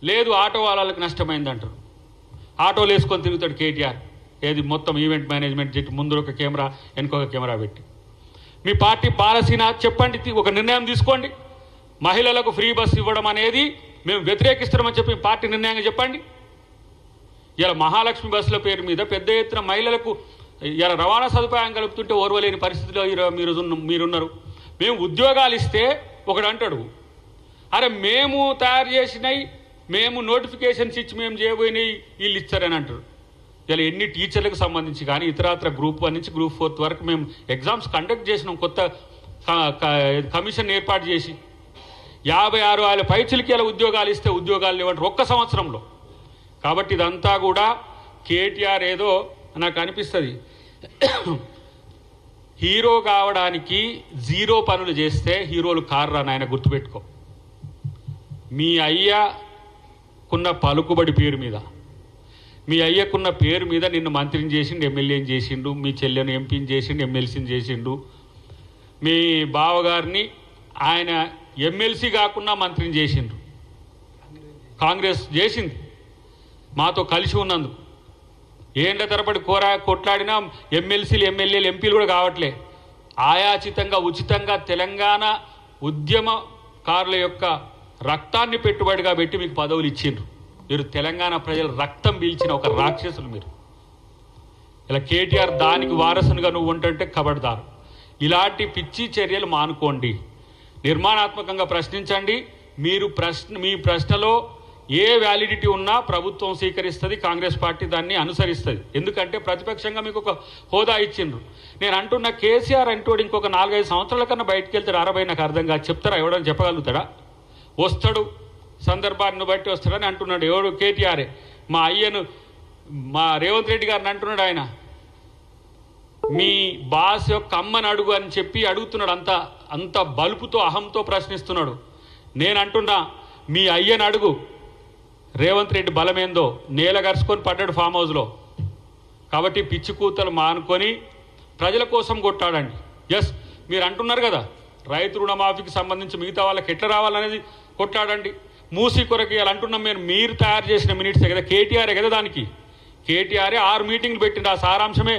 లేదు ఆటో వాళ్ళకి నష్టమైంది అంటారు. ఆటోలు వేసుకొని తిరుగుతాడు కేటీఆర్. ఏది మొత్తం ఈవెంట్ మేనేజ్మెంట్ చెట్టు ముందు ఒక కెమెరా వెనుకొక కెమెరా పెట్టి. మీ పార్టీ పాలసీనా చెప్పండి, ఒక నిర్ణయం తీసుకోండి. మహిళలకు ఫ్రీ బస్సు ఇవ్వడం అనేది మేము వ్యతిరేకిస్తున్నామని చెప్పి పార్టీ నిర్ణయంగా చెప్పండి. ఇలా మహాలక్ష్మి బస్సుల పేరు మీద పెద్ద ఎత్తున మహిళలకు ఇలా రవాణా సదుపాయం కలుపుతుంటే ఓర్వలేని పరిస్థితిలో మీరున్నారు. మేము ఉద్యోగాలు ఇస్తే ఒకడు అంటాడు, అరే మేము తయారు చేసినవి మేము నోటిఫికేషన్స్ ఇచ్చి మేము చేయబోయినవి వీళ్ళు ఇచ్చారని అంటారు. ఇలా ఎన్ని టీచర్లకు సంబంధించి కానీ ఇతరత్ర గ్రూప్ 1 నుంచి గ్రూప్ 4 వరకు మేము ఎగ్జామ్స్ కండక్ట్ చేసినాం. కొత్త కమిషన్ ఏర్పాటు చేసి 56,000 పైచిలకి ఇలా ఉద్యోగాలు ఇస్తే ఉద్యోగాలు లేవంటారు ఒక్క సంవత్సరంలో. కాబట్టి ఇదంతా కూడా కేటీఆర్ ఏదో నాకు అనిపిస్తుంది, హీరో కావడానికి జీరో పనులు చేస్తే హీరోలు కార్రా నాయన, గుర్తుపెట్టుకో. మీ అయ్యకున్న పలుకుబడి పేరు మీద, మీ అయ్యకున్న పేరు మీద నిన్ను మంత్రిని చేసిండు, ఎమ్మెల్యేని చేసిండు, మీ చెల్లెను ఎంపీని చేసిండు, ఎమ్మెల్సీని చేసిండు, మీ బావగారిని ఆయన ఎమ్మెల్సీ కాకుండా మంత్రిని చేసిండ్రు. కాంగ్రెస్ చేసింది మాతో కలిసి ఉన్నందుకు. ఏండ్ల తరబడి కొట్లాడినా ఎమ్మెల్సీలు ఎమ్మెల్యేలు ఎంపీలు కూడా కావట్లే. ఆయాచితంగా ఉచితంగా తెలంగాణ ఉద్యమకారుల యొక్క రక్తాన్ని పెట్టుబడిగా పెట్టి మీకు పదవులు ఇచ్చిండ్రు. మీరు తెలంగాణ ప్రజల రక్తం పీల్చిన ఒక రాక్షసులు మీరు. ఇలా కేటీఆర్ దానికి వారసునిగా నువ్వు ఉంటుంటే కబడ్దారు. ఇలాంటి పిచ్చి చర్యలు మానుకోండి, నిర్మాణాత్మకంగా ప్రశ్నించండి. మీ ప్రశ్నలో ఏ వ్యాలిడిటీ ఉన్నా ప్రభుత్వం స్వీకరిస్తుంది, కాంగ్రెస్ పార్టీ దాన్ని అనుసరిస్తుంది. ఎందుకంటే ప్రతిపక్షంగా మీకు ఒక హోదా ఇచ్చిండ్రు. నేను అంటున్న కేసీఆర్ అంటూ ఇంకొక 4-5 సంవత్సరాల కన్నా బయటకు వెళ్తాడు, 60 నాకు అర్థం కాదు. చెప్తారా? ఎవడని చెప్పగలుగుతాడా? వస్తాడు, సందర్భాన్ని బట్టి వస్తాడని అంటున్నాడు. ఎవడు? కేటీఆరే. మా అయ్యను మా రేవంత్ రెడ్డి గారిని అంటున్నాడు. ఆయన మీ బాస్ యొక్క అమ్మని అడుగు అని చెప్పి అడుగుతున్నాడు. అంత బలుపుతో అహంతో ప్రశ్నిస్తున్నాడు. నేను అంటున్నా, మీ అయ్యని అడుగు. రేవంత్ రెడ్డి బలమేందో నేల గరుచుకొని పడ్డాడు ఫామ్ హౌస్లో. కాబట్టి పిచ్చి కూతలు మానుకొని ప్రజల కోసం కొట్టాడండి. ఎస్, మీరు అంటున్నారు కదా రైతు రుణమాఫీకి సంబంధించి మిగతా వాళ్ళకి ఎట్లా రావాలనేది కొట్లాడండి. మూసీ కొరకు ఇలా అంటున్నాం. మీరు తయారు చేసిన మినిట్సే కదా, కేటీఆరే కదా దానికి. కేటీఆరే 6 మీటింగ్లు పెట్టింది. ఆ సారాంశమే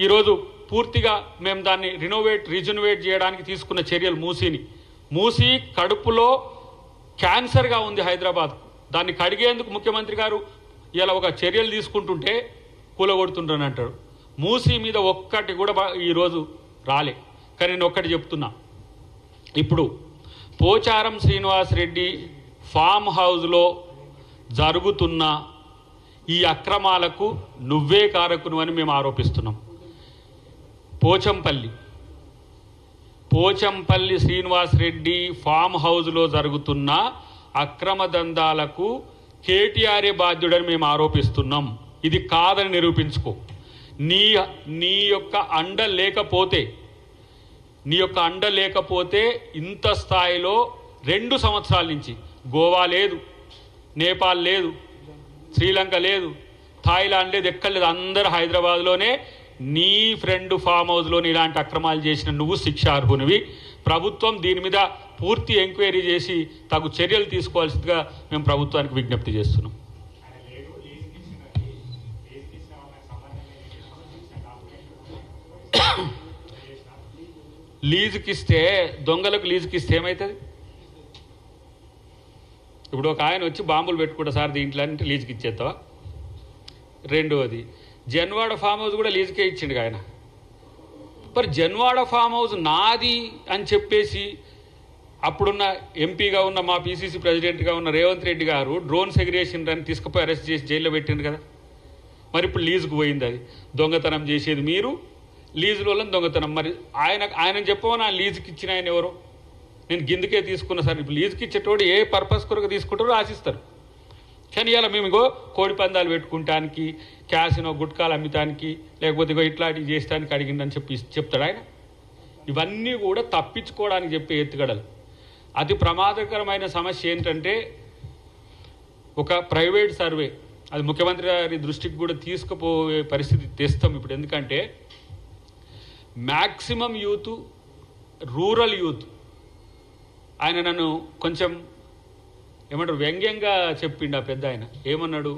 ఈరోజు పూర్తిగా మేము దాన్ని రిజనోవేట్ చేయడానికి తీసుకున్న చర్యలు. మూసీ కడుపులో క్యాన్సర్గా ఉంది హైదరాబాద్. దాన్ని కడిగేందుకు ముఖ్యమంత్రి గారు ఇలా ఒక చర్యలు తీసుకుంటుంటే కూలగొడుతుంటారని అంటాడు. మూసీ మీద ఒక్కటి కూడా ఈరోజు రాలే. కానీ నేను ఒక్కటి చెప్తున్నా, ఇప్పుడు పోచారం శ్రీనివాసరెడ్డి ఫామ్ హౌస్లో జరుగుతున్న ఈ అక్రమాలకు నువ్వే కారకును అని మేము ఆరోపిస్తున్నాం. పోచంపల్లి శ్రీనివాసరెడ్డి ఫామ్ హౌస్లో జరుగుతున్న అక్రమ దందాలకు కేటీఆర్ఏ బాధ్యుడని మేము ఆరోపిస్తున్నాం. ఇది కాదని నిరూపించుకో. నీ యొక్క అండ లేకపోతే ఇంత స్థాయిలో 2 సంవత్సరాల నుంచి గోవా లేదు, నేపాల్ లేదు, శ్రీలంక లేదు, థాయిలాండ్ లేదు, ఎక్కడ లేదు. అందరూ హైదరాబాద్లోనే నీ ఫ్రెండ్ ఫామ్ హౌస్లోని ఇలాంటి అక్రమాలు చేసిన నువ్వు శిక్షార్హునివి. ప్రభుత్వం దీని మీద పూర్తి ఎంక్వైరీ చేసి తగు చర్యలు తీసుకోవాల్సిందిగా మేము ప్రభుత్వానికి విజ్ఞప్తి చేస్తున్నాం. లీజుకిస్తే, దొంగలకు లీజుకిస్తే ఏమవుతుంది? ఇప్పుడు ఒక ఆయన వచ్చి బాంబులు పెట్టుకుంటా, సార్ దీంట్లో అంటే లీజుకి ఇచ్చేస్తావా? రెండవది, జన్వాడ ఫామ్ హౌస్ కూడా లీజుకే ఇచ్చిండు ఆయన. మరి జన్వాడ ఫామ్ హౌస్ నాది అని చెప్పేసి అప్పుడున్న ఎంపీగా ఉన్న మా పీసీసీ ప్రెసిడెంట్గా ఉన్న రేవంత్ రెడ్డి గారు డ్రోన్స్ ఎగిరేసిండ్రని తీసుకుపోయి అరెస్ట్ చేసి జైల్లో పెట్టిండ్రు కదా. మరి ఇప్పుడు లీజుకు పోయింది. అది దొంగతనం చేసేది మీరు, లీజుల వల్ల దొంగతనం. మరి ఆయన చెప్పమని ఆ లీజుకి ఇచ్చిన ఆయన ఎవరు? నేను గిందుకే తీసుకున్నా సార్. ఇప్పుడు లీజుకి ఇచ్చేటోడు ఏ పర్పస్ కొరకు తీసుకుంటారో ఆశిస్తారు. కానీ ఇలా మేము కోడి పందాలు పెట్టుకుంటానికి, క్యాసినో గుట్కాలు అమ్మితానికి, లేకపోతే ఇట్లాంటివి చేసడానికి అడిగిందని చెప్తాడు ఆయన. ఇవన్నీ కూడా తప్పించుకోవడానికి చెప్పే ఎత్తుగడలు. అతి ప్రమాదకరమైన సమస్య ఏంటంటే, ఒక ప్రైవేట్ సర్వే, అది ముఖ్యమంత్రి గారి దృష్టికి కూడా తీసుకుపోయే పరిస్థితి తెస్తాం ఇప్పుడు. ఎందుకంటే మ్యాక్సిమం యూత్, రూరల్ యూత్. ఆయన నన్ను కొంచెం ఏమంటారు వ్యంగ్యంగా చెప్పిండు ఆ పెద్ద ఆయన. ఏమన్నాడు?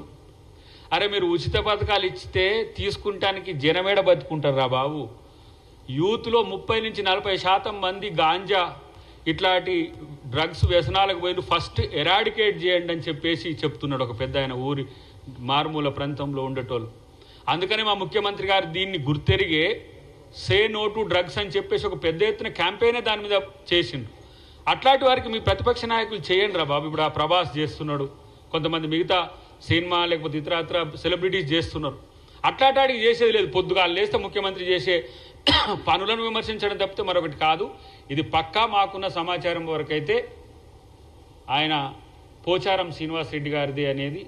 అరే మీరు ఉచిత పథకాలు ఇచ్చితే తీసుకుంటానికి జనమేడ బతుకుంటారా బాబు? యూత్లో 30-40% మంది గాంజా ఇట్లాంటి డ్రగ్స్ వ్యసనాలకు పోయి ఫస్ట్ ఎరాడికేట్ చేయండి అని చెప్పేసి చెప్తున్నాడు ఒక పెద్ద ఆయన, ఊరి మారుమూల ప్రాంతంలో ఉండేటోళ్ళు. అందుకని మా ముఖ్యమంత్రి గారు దీన్ని గుర్తెరిగే సే నో టు డ్రగ్స్ అని చెప్పేసి ఒక పెద్ద ఎత్తున క్యాంపెయినే దాని మీద చేసిండు. అట్లాంటి వారికి మీ ప్రతిపక్ష నాయకులు చేయండి రా బాబు. ఇప్పుడు ఆ ప్రభాస్ చేస్తున్నాడు, కొంతమంది మిగతా సినిమా లేకపోతే ఇతర సెలబ్రిటీస్ చేస్తున్నారు. అట్లాంటి చేసేది లేదు. పొద్దుగాలు లేస్తే ముఖ్యమంత్రి చేసే పనులను విమర్శించడం తప్పితే మరొకటి కాదు. ఇది పక్కా మాకున్న సమాచారం వరకైతే ఆయన పోచారం శ్రీనివాసరెడ్డి గారిది అనేది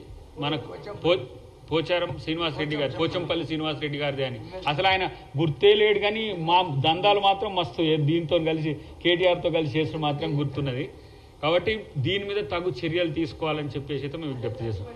మనకు పోచారం శ్రీనివాసరెడ్డి గారి, పోచంపల్లి శ్రీనివాసరెడ్డి గారిది అని అసలు ఆయన గుర్తే లేడు. కానీ మా దందాలు మాత్రం మస్తు దీంతో కలిసి కేటీఆర్తో కలిసి చేసిన మాత్రం గుర్తున్నది. కాబట్టి దీని మీద తగు చర్యలు తీసుకోవాలని చెప్పేసి అయితే మేము విజ్ఞప్తి చేస్తాం.